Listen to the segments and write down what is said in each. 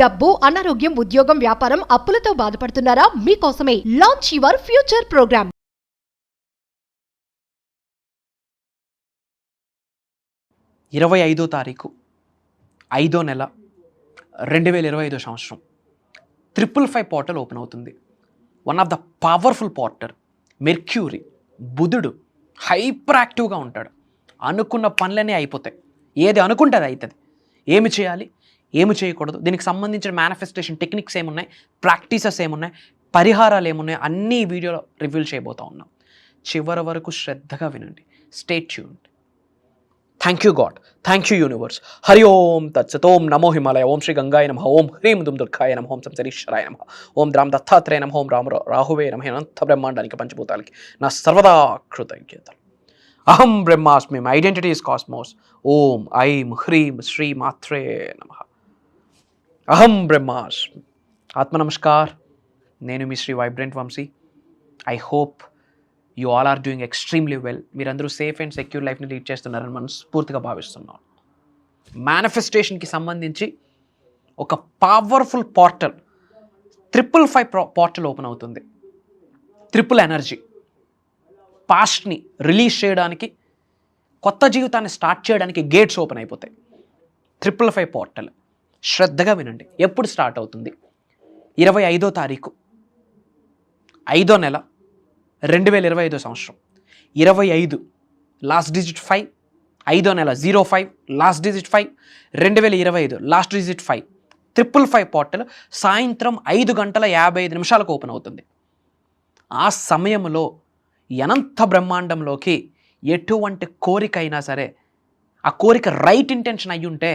డబ్బు, అనారోగ్యం, ఉద్యోగం, వ్యాపారం, అప్పులతో బాధపడుతున్నారా? మీకోసమే లాంచ్ యువర్ ఫ్యూచర్ ప్రోగ్రామ్. 25వ తారీఖు 5వ నెల 2025 సంవత్సరం 555 పోర్టల్ ఓపెన్ అవుతుంది. One of the powerful portal mercury, బుధుడు హైపర్ యాక్టివ్గా ఉంటాడు. అనుకున్న పనులన్నీ అయిపోతాయి. ఏది అనుకుంటే అది అవుతుంది. ఏమి చేయాలి, ఏమి చేయకూడదు, దీనికి సంబంధించిన మేనిఫెస్టేషన్ టెక్నిక్స్ ఏమున్నాయి, ప్రాక్టీసెస్ ఏమున్నాయి, పరిహారాలు ఏమున్నాయి, అన్నీ ఈ వీడియోలో రివీల్ చేయబోతా ఉన్నాం. చివరి వరకు శ్రద్ధగా వినండి. Stay tuned. Thank you God, thank you universe. Hari Om తత్సత్. ఓం నమో హిమాలయ. ఓం శ్రీ గంగాయ నమః. ఓం హ్రీం దుమ్ దుర్గాయ నమః. ఓం సంసరీశ్వరాయ నమః. ఓం ద్రాం దత్తాత్రేయ నమః. ఓం రాహువే నమః. అనంత బ్రహ్మాండానికి పంచభూతాలకి నా సర్వదా కృతజ్ఞతలు. అహం బ్రహ్మాస్మి. My identity is cosmos. Om ఐం హ్రీం శ్రీ మాత్రే నమః. అహం బ్రహ్మాస్మి. ఆత్మ నమస్కార్. నేను మీ Shri vibrant Vamsi. I hope you all are doing extremely well. మీరందరూ సేఫ్ అండ్ సెక్యూర్ లైఫ్ని లీడ్ చేస్తున్నారని మనస్ఫూర్తిగా భావిస్తున్నాను. మేనిఫెస్టేషన్కి సంబంధించి ఒక పవర్ఫుల్ పోర్టల్ 555 పోర్టల్ ఓపెన్ అవుతుంది. ట్రిపుల్ ఎనర్జీ, పాస్ట్ని రిలీజ్ చేయడానికి, కొత్త జీవితాన్ని స్టార్ట్ చేయడానికి గేట్స్ ఓపెన్ అయిపోతాయి. 555 పోర్టల్. శ్రద్ధగా వినండి. ఎప్పుడు స్టార్ట్ అవుతుంది? 25వ తారీఖు 5వ నెల 2025 సంవత్సరం. 25 లాస్ట్ డిజిట్ 5, 5వ నెల 05 last digit 5, 2025 last digit 5. 555 portal సాయంత్రం 5 గంటల 55 నిమిషాలకు ఓపెన్ అవుతుంది. ఆ సమయంలో అనంత బ్రహ్మాండంలోకి ఎటువంటి కోరిక అయినా సరే, ఆ కోరిక రైట్ ఇంటెన్షన్ అయ్యి ఉంటే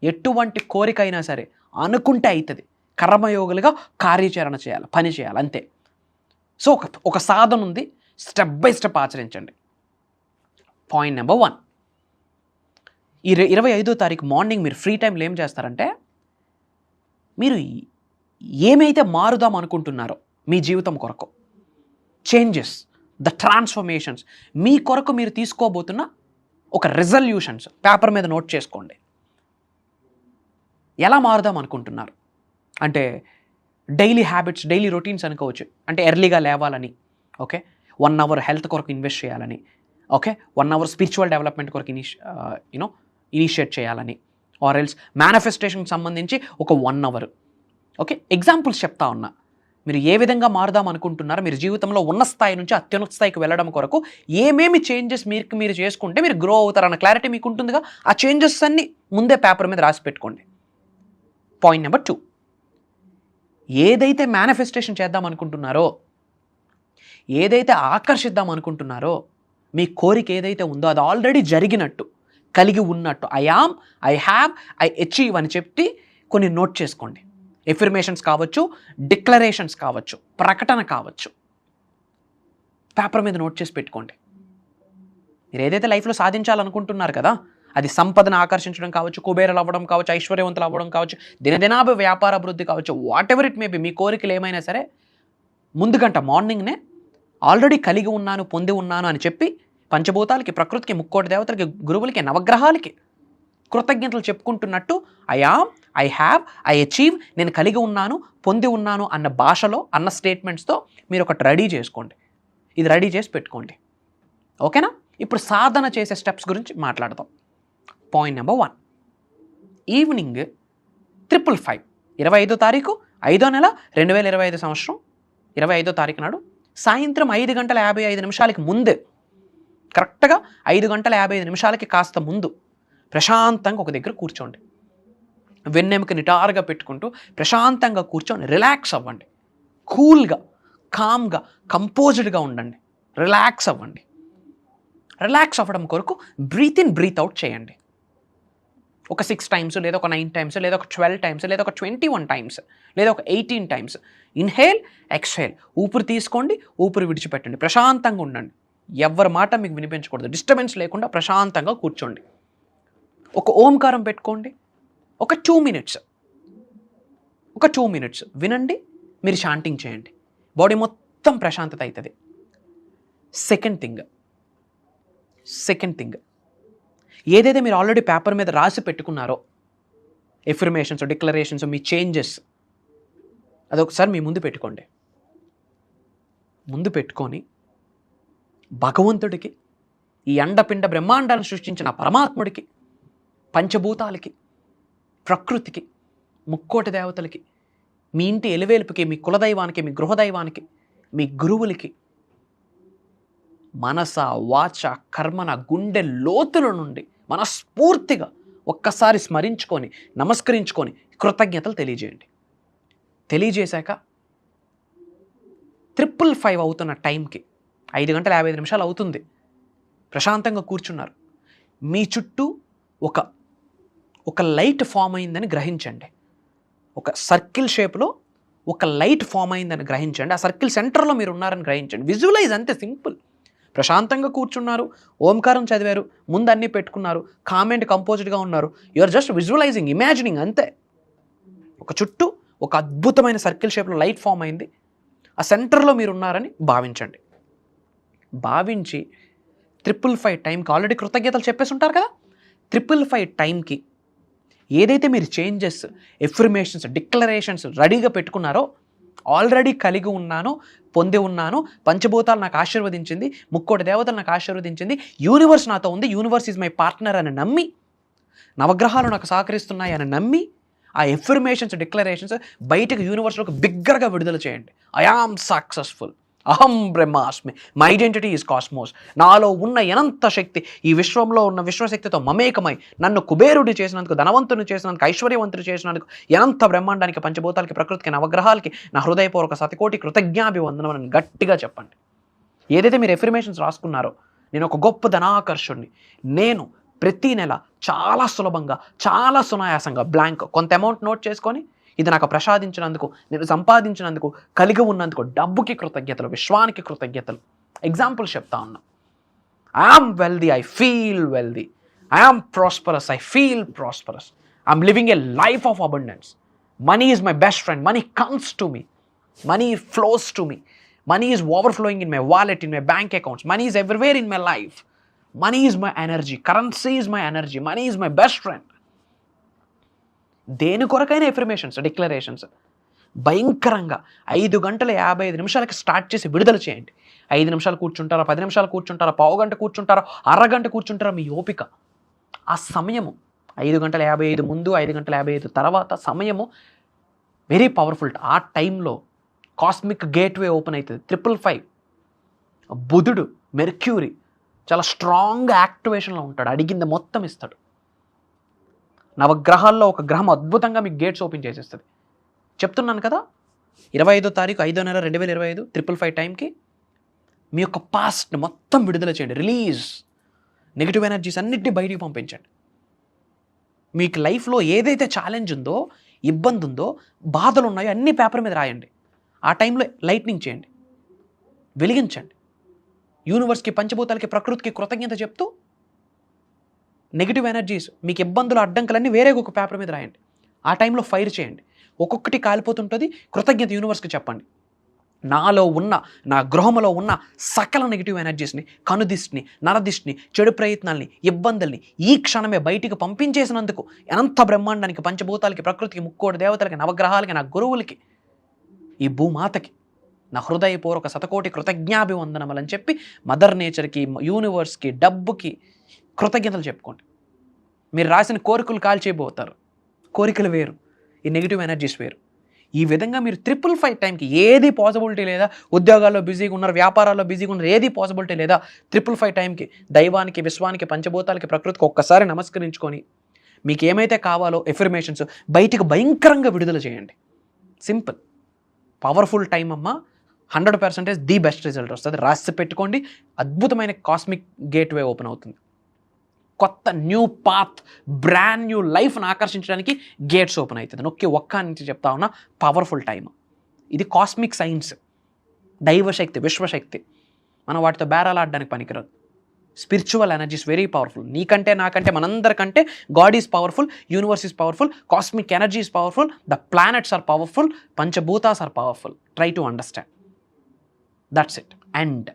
ఎటువంటి కోరిక అయినా సరే అనుకుంటే అవుతుంది. కర్మయోగులుగా కార్యాచరణ చేయాలి, పని చేయాలి, అంతే. సో ఒక సాధన ఉంది, స్టెప్ బై స్టెప్ ఆచరించండి. పాయింట్ నెంబర్ 1, ఈ 25వ తారీఖు మార్నింగ్ మీరు ఫ్రీ టైంలో ఏం చేస్తారంటే, మీరు ఏమైతే మారుదాం అనుకుంటున్నారో మీ జీవితం కొరకు, చేంజెస్, ద ట్రాన్స్ఫర్మేషన్స్, మీ కొరకు మీరు తీసుకోబోతున్న ఒక రిజల్యూషన్స్ పేపర్ మీద నోట్ చేసుకోండి. ఎలా మారుదాం అనుకుంటున్నారు అంటే, డైలీ హ్యాబిట్స్, డైలీ రొటీన్స్ అనుకోవచ్చు. అంటే ఎర్లీగా లేవాలని, ఓకే, 1 అవర్ హెల్త్ కొరకు ఇన్వెస్ట్ చేయాలని, ఓకే, 1 అవర్ స్పిరిచువల్ డెవలప్మెంట్ కొరకు ఇనిషియేట్ చేయాలని, ఆర్ ఎల్స్ మేనిఫెస్టేషన్కి సంబంధించి ఒక 1 అవర్. ఓకే, ఎగ్జాంపుల్స్ చెప్తా ఉన్నా. మీరు ఏ విధంగా మారుదాం అనుకుంటున్నారో, మీరు జీవితంలో ఉన్న స్థాయి నుంచి అత్యున్నత స్థాయికి వెళ్ళడం కొరకు ఏమేమి చేంజెస్ మీరు చేసుకుంటే మీరు గ్రో అవుతారన్న క్లారిటీ మీకు ఉంటుందిగా. ఆ చేంజెస్ అన్నీ ముందే పేపర్ మీద రాసి పెట్టుకోండి. పాయింట్ నెంబర్ 2, ఏదైతే మేనిఫెస్టేషన్ చేద్దాం అనుకుంటున్నారో, ఏదైతే ఆకర్షిద్దాం అనుకుంటున్నారో, మీ కోరిక ఏదైతే ఉందో అది ఆల్రెడీ జరిగినట్టు, కలిగి ఉన్నట్టు, I am, I have, I achieve అని చెప్పి కొన్ని నోట్ చేసుకోండి. ఎఫర్మేషన్స్ కావచ్చు, డిక్లరేషన్స్ కావచ్చు, ప్రకటన కావచ్చు, పేపర్ మీద నోట్ చేసి పెట్టుకోండి. మీరు ఏదైతే లైఫ్లో సాధించాలనుకుంటున్నారు కదా, అది సంపదను ఆకర్షించడం కావచ్చు, కుబేరలు అవ్వడం కావచ్చు, ఐశ్వర్యవంతులు అవ్వడం కావచ్చు, దినదినాభ వ్యాపార అభివృద్ధి కావచ్చు, whatever it may be, మీ కోరికలు ఏమైనా సరే ముందుగంట మార్నింగ్నే ఆల్రెడీ కలిగి ఉన్నాను, పొంది ఉన్నాను అని చెప్పి పంచభూతాలకి, ప్రకృతికి, ముక్కోటి దేవతలకి, గురువులకి, నవగ్రహాలకి కృతజ్ఞతలు చెప్పుకుంటున్నట్టు I am, I have, I achieve, నేను కలిగి ఉన్నాను, పొంది ఉన్నాను అన్న భాషలో, అన్న స్టేట్మెంట్స్తో మీరు ఒకటి రెడీ చేసుకోండి. ఇది రెడీ చేసి పెట్టుకోండి. ఓకేనా? ఇప్పుడు సాధన చేసే స్టెప్స్ గురించి మాట్లాడదాం. పాయింట్ నెంబర్ 1, ఈవినింగ్ 555 25వ తారీఖు 5వ నెల 2025 సంవత్సరం 25వ తారీఖు నాడు సాయంత్రం 5 గంటల 55 నిమిషాలకి ముందు, కరెక్ట్గా 5 గంటల 55 నిమిషాలకి కాస్త ముందు ప్రశాంతంగా ఒక దగ్గర కూర్చోండి. వెన్నెముక నిటారుగా పెట్టుకుంటూ ప్రశాంతంగా కూర్చొని రిలాక్స్ అవ్వండి. కూల్గా, కామ్గా, కంపోజ్డ్గా ఉండండి. రిలాక్స్ అవ్వండి. రిలాక్స్ అవ్వడం కొరకు బ్రీత్ ఇన్, బ్రీత్ అవుట్ చేయండి. ఒక 6 టైమ్స్, లేదా ఒక 9 టైమ్స్, లేదా ఒక 12 టైమ్స్, లేదా ఒక 21 టైమ్స్, లేదా ఒక 18 టైమ్స్. Inhale, exhale. ఊపిరి తీసుకోండి, ఊపిరి విడిచిపెట్టండి. ప్రశాంతంగా ఉండండి. ఎవరి మాట మీకు వినిపించకూడదు. డిస్టర్బెన్స్ లేకుండా ప్రశాంతంగా కూర్చోండి. ఒక ఓంకారం పెట్టుకోండి. ఒక 2 మినిట్స్ వినండి. మీరు శాంటింగ్ చేయండి. బాడీ మొత్తం ప్రశాంతత అవుతుంది. సెకండ్ థింగ్, ఏదైతే మీరు ఆల్రెడీ పేపర్ మీద రాసి పెట్టుకున్నారో, ఎఫర్మేషన్స్, డిక్లరేషన్స్, మీ చేంజెస్ అదొకసారి మీ ముందు పెట్టుకోండి. ముందు పెట్టుకొని భగవంతుడికి, ఈ అండపిండ బ్రహ్మాండాలను సృష్టించిన పరమాత్ముడికి, పంచభూతాలకి, ప్రకృతికి, ముక్కోటి దేవతలకి, మీ ఇంటి ఎలివేలుపుకి, మీ కులదైవానికి, మీ గృహదైవానికి, మీ గురువులకి మనస వాచ కర్మన గుండె లోతుల నుండి మనస్ఫూర్తిగా ఒక్కసారి స్మరించుకొని నమస్కరించుకొని కృతజ్ఞతలు తెలియజేయండి. తెలియజేశాక 555 అవుతున్న టైంకి 5 గంటల 55 నిమిషాలు అవుతుంది, ప్రశాంతంగా కూర్చున్నారు. మీ చుట్టూ ఒక లైట్ ఫామ్ అయిందని గ్రహించండి. ఒక సర్కిల్ షేప్లో ఒక లైట్ ఫామ్ అయిందని గ్రహించండి. ఆ సర్కిల్ సెంటర్లో మీరు ఉన్నారని గ్రహించండి. విజువలైజ్, అంతే సింపుల్. ప్రశాంతంగా కూర్చున్నారు, ఓంకారం చదివారు, ముందు అన్నీ పెట్టుకున్నారు, కామెంట్ కంపోజ్డ్గా ఉన్నారు. You are just visualizing, imagining, అంతే. ఒక చుట్టూ ఒక అద్భుతమైన సర్కిల్ షేప్లో లైట్ ఫామ్ అయింది, ఆ సెంటర్లో మీరు ఉన్నారని భావించండి. భావించి 555 టైంకి ఆల్రెడీ కృతజ్ఞతలు చెప్పేసి ఉంటారు కదా, 555 టైంకి ఏదైతే మీరు చేంజెస్, ఎఫర్మేషన్స్, డిక్లరేషన్స్ రెడీగా పెట్టుకున్నారో, ఆల్రెడీ కలిగి ఉన్నాను, పొంది ఉన్నాను, పంచభూతాలు నాకు ఆశీర్వదించింది, ముక్కోటి దేవతలు నాకు ఆశీర్వదించింది, యూనివర్స్ నాతో ఉంది, యూనివర్స్ ఈజ్ మై పార్ట్నర్ అని నమ్మి, నవగ్రహాలు నాకు సహకరిస్తున్నాయి అని నమ్మి, ఆ ఎఫర్మేషన్స్, డిక్లరేషన్స్ బయటకు యూనివర్స్లోకి బిగ్గరగా విడుదల చేయండి. ఐ ఆమ్ సక్సెస్ఫుల్, అహం బ్రహ్మాస్మి, మై ఐడెంటిటీ ఈజ్ కాస్మోస్. నాలో ఉన్న అనంత శక్తి ఈ విశ్వంలో ఉన్న విశ్వశక్తితో మమేకమై నన్ను కుబేరుడి చేసినందుకు, ధనవంతుని చేసినందుకు, ఐశ్వర్యవంతుడు చేసినందుకు, అనంత బ్రహ్మాండానికి, పంచభూతాలకి, ప్రకృతికి, నవగ్రహాలకి నా హృదయపూర్వక శతకోటి కృతజ్ఞాభివందనం అని గట్టిగా చెప్పండి. ఏదైతే మీరు ఎఫర్మేషన్స్ రాసుకున్నారో, నేను ఒక గొప్ప ధనాకర్షుణ్ణి, నేను ప్రతి నెల చాలా సులభంగా, చాలా సునాయాసంగా బ్లాంక్ కొంత అమౌంట్ నోట్ చేసుకొని, ఇది నాకు ప్రసాదించినందుకు, నేను సంపాదించినందుకు, కలిగి ఉన్నందుకు డబ్బుకి కృతజ్ఞతలు, విశ్వానికి కృతజ్ఞతలు. ఎగ్జాంపుల్ చెప్తా ఉన్నా. I am wealthy, I feel wealthy. I am prosperous, I feel prosperous. I'm living a life of abundance. Money is my best friend. Money comes to me. Money flows to me. Money is overflowing in my wallet, in my bank accounts. Money is everywhere in my life. Money is my energy. Currency is my energy. Money is my best friend. దేని కొరకైన affirmations, declarations భయంకరంగా 5 గంటల 55 నిమిషాలకి start చేసి విడుదల చేయండి. 5 నిమిషాలు కూర్చుంటారా, 10 నిమిషాలు కూర్చుంటారా, పావు గంట కూర్చుంటారా, అరగంట కూర్చుంటారా, మీ ఓపిక. ఆ సమయము 5 గంటల 55 ముందు, 5 గంటల 55 తర్వాత సమయము వెరీ పవర్ఫుల్. ఆ టైంలో కాస్మిక్ గేట్వే ఓపెన్ అవుతుంది. 555 బుధుడు, మెర్క్యూరీ చాలా స్ట్రాంగ్ యాక్టివేషన్లో ఉంటాడు, అడిగింది మొత్తం ఇస్తాడు. నవగ్రహాల్లో ఒక గ్రహం అద్భుతంగా మీకు గేట్స్ ఓపెన్ చేసేస్తుంది. చెప్తున్నాను కదా, 25వ తారీఖు 5వ నెల 2025 555 టైంకి మీ యొక్క పాస్ట్ని మొత్తం విడుదల చేయండి. రిలీజ్ నెగిటివ్ ఎనర్జీస్ అన్నిటిని బయటికి పంపించండి. మీకు లైఫ్లో ఏదైతే ఛాలెంజ్ ఉందో, ఇబ్బంది ఉందో, బాధలు ఉన్నాయో అన్ని పేపర్ మీద రాయండి. ఆ టైంలో లైట్నింగ్ చేయండి, వెలిగించండి. యూనివర్స్కి, పంచభూతాలకి, ప్రకృతికి కృతజ్ఞత చెప్తూ నెగిటివ్ ఎనర్జీస్, మీకు ఇబ్బందులు, అడ్డంకులన్నీ వేరే ఒక పేపర్ మీద రాయండి. ఆ టైంలో ఫైర్ చేయండి. ఒక్కొక్కటి కాలిపోతుంటుంది. కృతజ్ఞత యూనివర్స్కి చెప్పండి. నాలో ఉన్న, నా గృహంలో ఉన్న సకల నెగిటివ్ ఎనర్జీస్ని, కనుదిష్టిని, నరదిష్టిని, చెడు ప్రయత్నాల్ని, ఇబ్బందుల్ని ఈ క్షణమే బయటికి పంపించేసినందుకు అనంత బ్రహ్మాండానికి, పంచభూతాలకి, ప్రకృతికి, ముక్కోటి దేవతలకి, నవగ్రహాలకి, నా గురువులకి, ఈ భూమాతకి నా హృదయపూర్వక శతకోటి కృతజ్ఞాభివందనములని చెప్పి మదర్ నేచర్కి, యూనివర్స్కి, డబ్బుకి కృతజ్ఞతలు చెప్పుకోండి. మీరు రాసిన కోరికలు కాల్చేయబోతారు. కోరికలు వేరు, ఈ నెగిటివ్ ఎనర్జీస్ వేరు. ఈ విధంగా మీరు 555 టైంకి ఏది పాసిబిలిటీ లేదా, ఉద్యోగాల్లో బిజీగా ఉన్నారు, వ్యాపారాల్లో బిజీగా ఉన్నారు, ఏది పాసిబిలిటీ లేదా, 555 టైంకి దైవానికి, విశ్వానికి, పంచభూతాలకి, ప్రకృతికి ఒక్కసారి నమస్కరించుకొని మీకు ఏమైతే కావాలో ఎఫర్మేషన్స్ బయటికి భయంకరంగా విడుదల చేయండి. సింపుల్, పవర్ఫుల్ టైం అమ్మ. 100% ది బెస్ట్ రిజల్ట్ వస్తుంది. రాసి పెట్టుకోండి. అద్భుతమైన కాస్మిక్ గేట్వే ఓపెన్ అవుతుంది. కొత్త న్యూ పాత్, బ్రాండ్ న్యూ లైఫ్ని ఆకర్షించడానికి గేట్స్ ఓపెన్ అవుతుంది. ఒక్క నుంచి చెప్తా ఉన్నా, పవర్ఫుల్ టైం ఇది. కాస్మిక్ సైన్స్, దైవశక్తి, విశ్వశక్తి. మనం వాటితో బేరాలాడడానికి పనికిరాదు. Spiritual energies very powerful. నీకంటే, నాకంటే, మనందరికంటే God is powerful, universe is powerful, cosmic energy is powerful, the planets are powerful, పంచభూతాస్ are powerful. Try to understand. That's it. And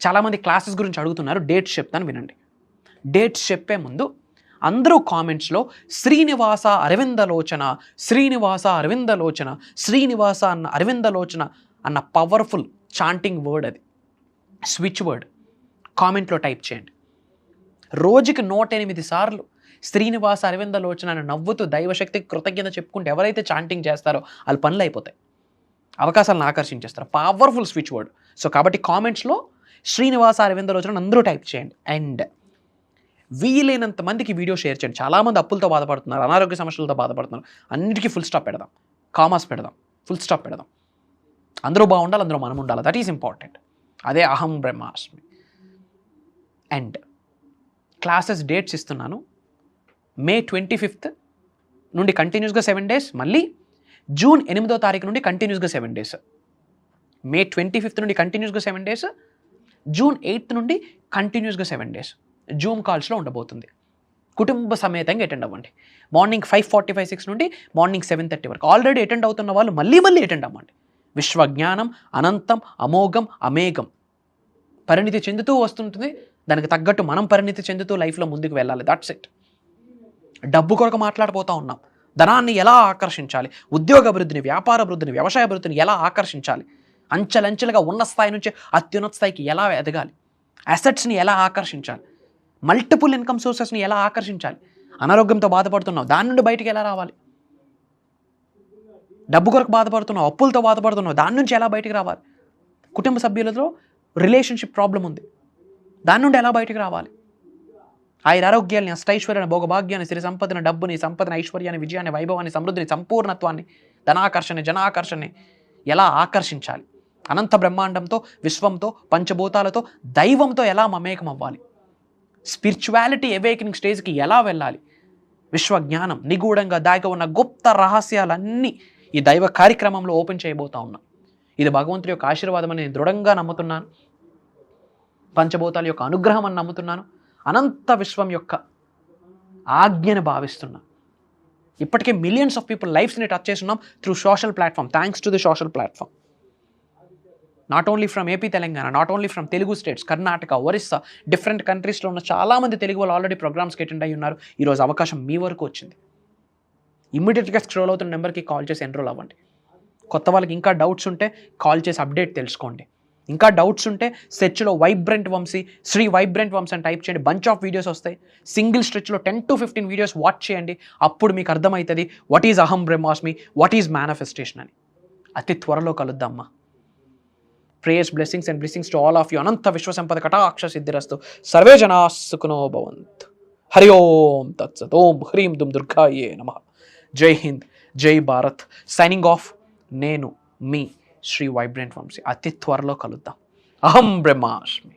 చాలామంది క్లాసెస్ గురించి అడుగుతున్నారు, డేట్స్ చెప్తాను వినండి. డేట్స్ చెప్పే ముందు అందరూ కామెంట్స్లో శ్రీనివాస అరవిందలోచన, శ్రీనివాస అరవిందలోచన, శ్రీనివాస అన్న అరవిందలోచన అన్న పవర్ఫుల్ చాంటింగ్ వర్డ్, అది స్విచ్ వర్డ్ కామెంట్లో టైప్ చేయండి. రోజుకి 108 సార్లు శ్రీనివాస అరవిందలోచన అని నవ్వుతూ దైవశక్తికి కృతజ్ఞత చెప్పుకుంటూ ఎవరైతే చాంటింగ్ చేస్తారో వాళ్ళ పనులు అయిపోతాయి, అవకాశాలను ఆకర్షించేస్తారు. Powerful switch word. సో కాబట్టి కామెంట్స్లో శ్రీనివాస అరవిందలోచన అందరూ టైప్ చేయండి. అండ్ వీలైనంత మందికి వీడియో షేర్ చేయండి. చాలామంది అప్పులతో బాధపడుతున్నారు, అనారోగ్య సమస్యలతో బాధపడుతున్నారు. అన్నిటికీ ఫుల్ స్టాప్ పెడదాం, కామాస్ పెడదాం, ఫుల్ స్టాప్ పెడదాం. అందరూ బాగుండాలి, అందరూ మనం ఉండాలి. That is important. అదే అహం బ్రహ్మాస్మి. అండ్ క్లాసెస్ డేట్స్ ఇస్తున్నాను. May 25th నుండి కంటిన్యూస్గా 7 days, మళ్ళీ June 8వ తారీఖు నుండి కంటిన్యూస్గా 7 days. May 25th నుండి కంటిన్యూస్గా 7 days, June 8th నుండి కంటిన్యూస్గా 7 days జూమ్ కాల్స్లో ఉండబోతుంది. కుటుంబ సమేతంగా అటెండ్ అవ్వండి. మార్నింగ్ 5:45-6 నుండి మార్నింగ్ 7:30 వరకు. ఆల్రెడీ అటెండ్ అవుతున్న వాళ్ళు మళ్ళీ అటెండ్ అవ్వండి. విశ్వజ్ఞానం అనంతం, అమోఘం, అమేఘం పరిణితి చెందుతూ వస్తుంటుంది. దానికి తగ్గట్టు మనం పరిణితి చెందుతూ లైఫ్లో ముందుకు వెళ్ళాలి. That's it. డబ్బు కొరకు మాట్లాడిపోతూ ఉన్నాం. ధనాన్ని ఎలా ఆకర్షించాలి, ఉద్యోగ అభివృద్ధిని, వ్యాపార అభివృద్ధిని, వ్యవసాయ అభివృద్ధిని ఎలా ఆకర్షించాలి, అంచెలంచెలుగా ఉన్న స్థాయి నుంచి అత్యున్నత స్థాయికి ఎలా ఎదగాలి, అసెట్స్ని ఎలా ఆకర్షించాలి, మల్టిపుల్ ఇన్కమ్ సోర్సెస్ని ఎలా ఆకర్షించాలి, అనారోగ్యంతో బాధపడుతున్నావు దాని నుండి బయటికి ఎలా రావాలి, డబ్బు కొరకు బాధపడుతున్నావు, అప్పులతో బాధపడుతున్నావు దాని నుంచి ఎలా బయటికి రావాలి, కుటుంబ సభ్యులతో రిలేషన్షిప్ ప్రాబ్లం ఉంది దాని నుండి ఎలా బయటికి రావాలి, ఆరోగ్యాన్ని, అష్టైశ్వర్యాన్ని, భోగభాగ్యాన్ని, సిరి సంపదను, డబ్బుని, సంపదను, ఐశ్వర్యాన్ని, విజయాన్ని, వైభవాన్ని, సమృద్ధిని, సంపూర్ణత్వాన్ని, ధనాకర్షణ, జనాకర్షణని ఎలా ఆకర్షించాలి, అనంత బ్రహ్మాండంతో, విశ్వంతో, పంచభూతాలతో, దైవంతో ఎలా మమేకం అవ్వాలి, స్పిరిచువాలిటీ అవేకనింగ్ స్టేజ్కి ఎలా వెళ్ళాలి, విశ్వజ్ఞానం నిగూఢంగా దాగి ఉన్న గుప్త రహస్యాలన్నీ ఈ దైవ కార్యక్రమంలో ఓపెన్ చేయబోతా ఉన్నాం. ఇది భగవంతుడి యొక్క ఆశీర్వాదం అని నేను దృఢంగా నమ్ముతున్నాను. పంచభూతాల యొక్క అనుగ్రహం అని నమ్ముతున్నాను. అనంత విశ్వం యొక్క ఆజ్ఞను భావిస్తున్నాను. ఇప్పటికే మిలియన్స్ ఆఫ్ పీపుల్ లైఫ్స్ని టచ్ చేస్తున్నాం through social platform. Thanks to the social platform. Not only from AP Telangana, not only from Telugu states, Karnataka, Orissa, different కంట్రీస్లో ఉన్న చాలామంది తెలుగు వాళ్ళు ఆల్రెడీ ప్రోగ్రామ్స్కి అటెండ్ అయ్యి ఉన్నారు. ఈరోజు అవకాశం మీ వరకు వచ్చింది. ఇమ్మీడియట్గా స్క్రోల్ అవుతున్న నెంబర్కి కాల్ చేసి ఎన్రోల్ అవ్వండి. కొత్త వాళ్ళకి ఇంకా డౌట్స్ ఉంటే కాల్ చేసి అప్డేట్ తెలుసుకోండి. ఇంకా డౌట్స్ ఉంటే సెర్చ్లో వైబ్రెంట్ వంశీ, శ్రీ వైబ్రెంట్ వంశీ అని టైప్ చేయండి. బంచ్ ఆఫ్ వీడియోస్ వస్తాయి. సింగిల్ స్ట్రెచ్లో 10 to 15 వీడియోస్ వాచ్ చేయండి. అప్పుడు మీకు అర్థమవుతుంది వాట్ ఈజ్ అహం బ్రహ్మాస్మి, వాట్ ఈజ్ మేనిఫెస్టేషన్ అని. అతి త్వరలో కలుద్దామా. Prayers, blessings and blessings to all of you. అనంత విశ్వసంపద కటాక్ష సిద్ధిరస్తు. సర్వే జనా సుఖినో భవంతు. హరి ఓం తత్సత్. ఓం హ్రీం దుమ్ దుర్గాయే నమః. జై హింద్, జై భారత్. Signing off. నేను మీ శ్రీ వైబ్రెంట్ వంశీ. అతి త్వరలో కలుద్దాం. అహం బ్రహ్మాస్మి.